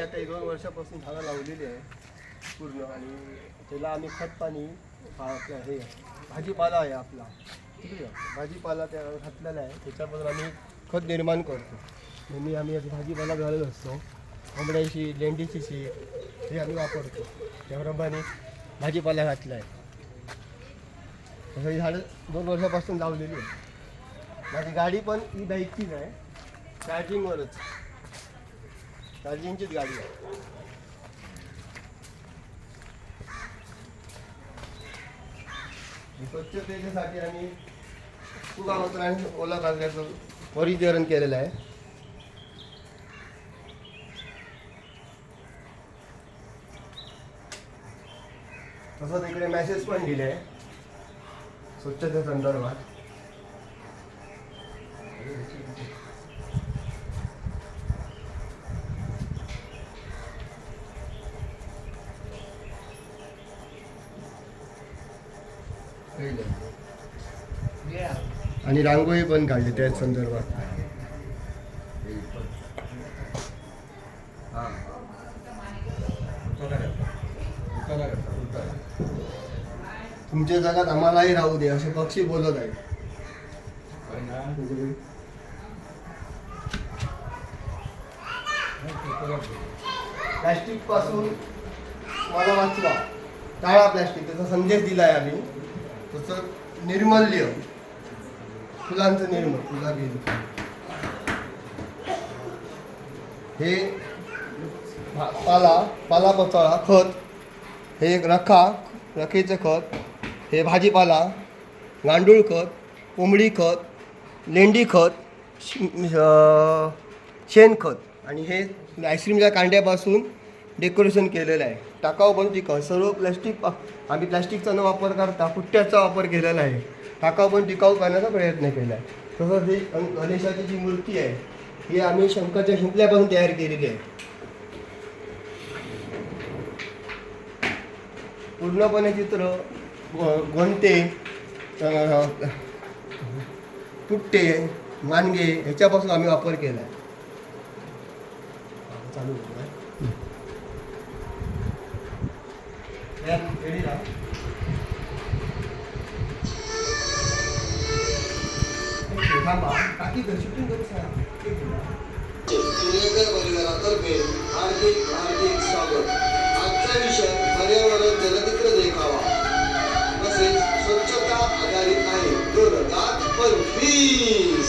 आता 1-2 वर्षापासून झाडं लावलेली आहे पूर्ण, आणि त्याला आम्ही खत पाणी आपलं हे भाजीपाला आहे आपला, ठीक आहे, भाजीपाला त्या घातलेला आहे, त्याच्याबद्दल आम्ही खत निर्माण करतो. नेहमी आम्ही भाजीपाला घालत असतो, कोंबड्याची लेंडीची शीट हे आम्ही वापरतो. त्याप्रमाणे भाजीपाला घातला आहे. ही झाडं 2 वर्षापासून लावलेली आहे. माझी गाडी पण ही बाईकचीच आहे, चार्जिंगवरच, चार्जिंगचीच गाडी आहे. स्वच्छतेसाठी आम्ही सुका कचरा आणि ओला कचऱ्याचं वर्गीकरण केलेलं आहे. तसंच इकडे मेसेज पण दिले आहे स्वच्छते संदर्भात. आणि रांगोळी पण काढली त्या संदर्भात. तुमच्या जगात आम्हालाही राहू दे असे पक्षी बोलत आहेत. प्लॅस्टिक पासून मला वाचवा, टाळा प्लॅस्टिक, त्याचा संदेश दिलाय आम्ही. तसं निर्मल्य, फुलांचं निर्मल, फुला गेली हे पालापाचोळा खत, हे एक रखेचं खत, हे भाजीपाला, गांडूळ खत, कोंबडी खत, लेंडी खत, शेणखत, आणि हे आईस्क्रीमच्या कांड्यापासून डेकोरेशन केलेलं आहे. टाकाऊ पण टिकाऊ, सर्व प्लॅस्टिक आम्ही प्लॅस्टिकचा न वापर करता पुट्ट्याचा वापर केलेला आहे. टाकाऊ पण टिकाऊ करण्याचा प्रयत्न केला आहे. तसंच ही गणेशाची जी मूर्ती आहे ही आम्ही शंकरच्या शिंपल्यापासून तयार केलेली आहे. पूर्णपणे चित्र गोंते, पुट्टे, मानगे ह्याच्यापासून आम्ही वापर केला आहे. चालू परिवारातर्फे हार्दिक हार्दिक स्वागत. आजचा विषय पर्यावरण जलचित्र देखावा तसेच स्वच्छता आधारित आहे 2025.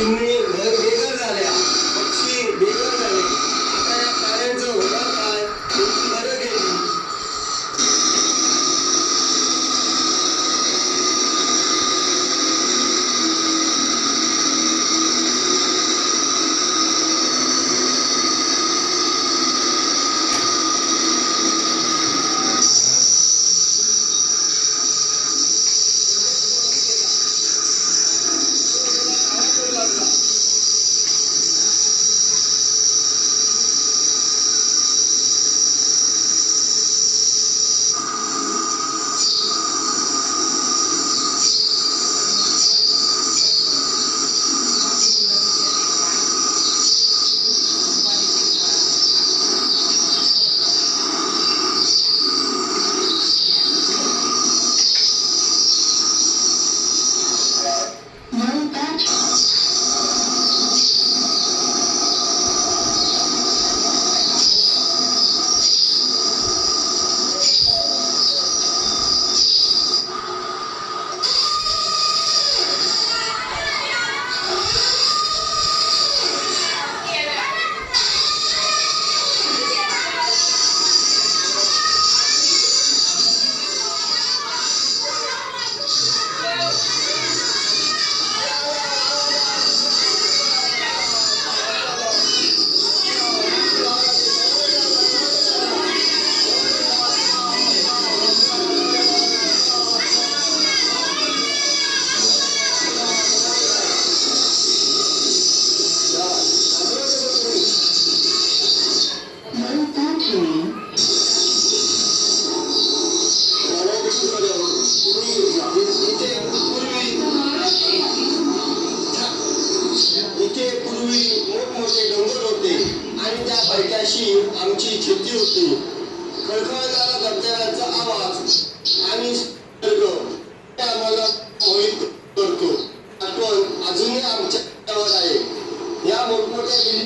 चिमणी बेघर झाल्या, पक्षी बेघर झाले. आता या प्राण्यांचं होणार काय? त्यांची घरं गेली. आमची शेती होती. खळखळणारा धबधब्याचा आवाज आणि आम्हाला मोहित करतो. आठवण अजूनही आमच्यावर आहे. या मोठमोठ्या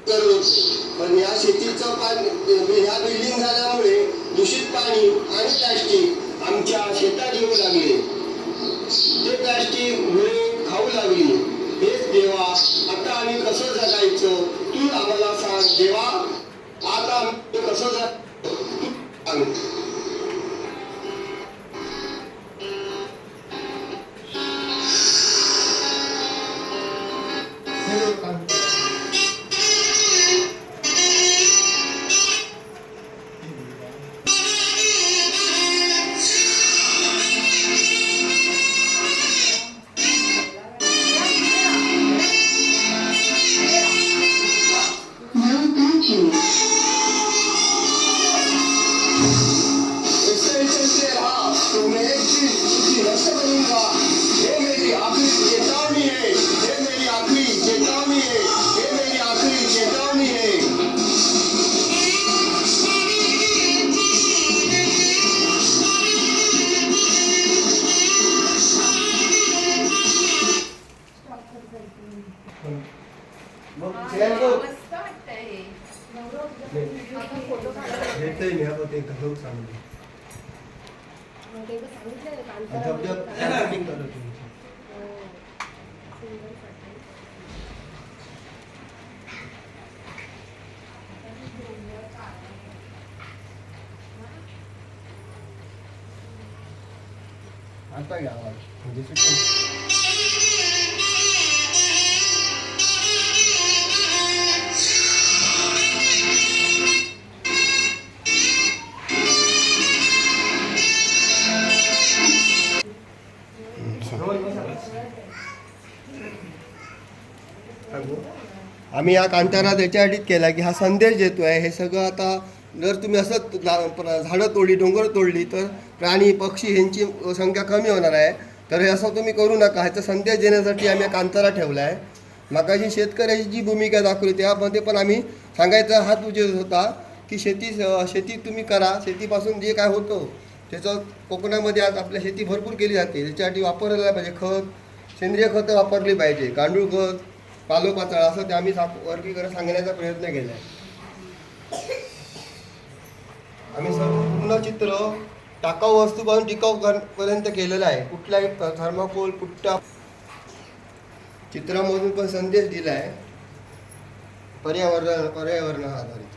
करत होते, पण या शेतीचं पाणी, ह्या बिल्डिंग झाल्यामुळे दूषित पाणी आणि प्लॅस्टिक आमच्या शेतात येऊ लागले. ते प्लॅस्टिक मुळे खाऊ लागली. हेच देवा, आता आम्ही कसं जगायचं? तू आम्हाला सांग देवा, आता आम्ही कसं जगायचं तू सांग. आता घ्या आवाज म्हणजे आम्ही हा कांतारा त्याच्यासाठीच केला की हा संदेश देतोय. हे सगळं आता जर तुम्ही असं झाडं तोडली, डोंगर तोडली तर प्राणी पक्षी ह्यांची संख्या कमी होणार आहे. तर हे असं तुम्ही करू नका. ह्याचा संदेश देण्यासाठी आम्ही कांतारा ठेवला आहे. मगाशी शेतकऱ्याची जी भूमिका दाखवली त्यामध्ये पण आम्ही सांगायचा हात उचलत होता की शेती तुम्ही करा. शेतीपासून जे काय होतं त्याचं कोकणामध्ये आज आपल्या शेती भरपूर केली जाते. त्याच्यासाठी वापरला पाहिजे खत, सेंद्रिय खतं वापरली पाहिजे, गांडूळ खत, पालोपाचळ असं ते आम्ही वर्गीकरण सांगण्याचा प्रयत्न केला आहे. आम्ही सर्व पूर्ण चित्र टाकाऊ वस्तूपासून टिकाऊ पर्यंत केलेलं आहे. कुठल्याही थर्माकोल, पुट्टा चित्रामधून पण संदेश दिलाय पर्यावरण आधारित.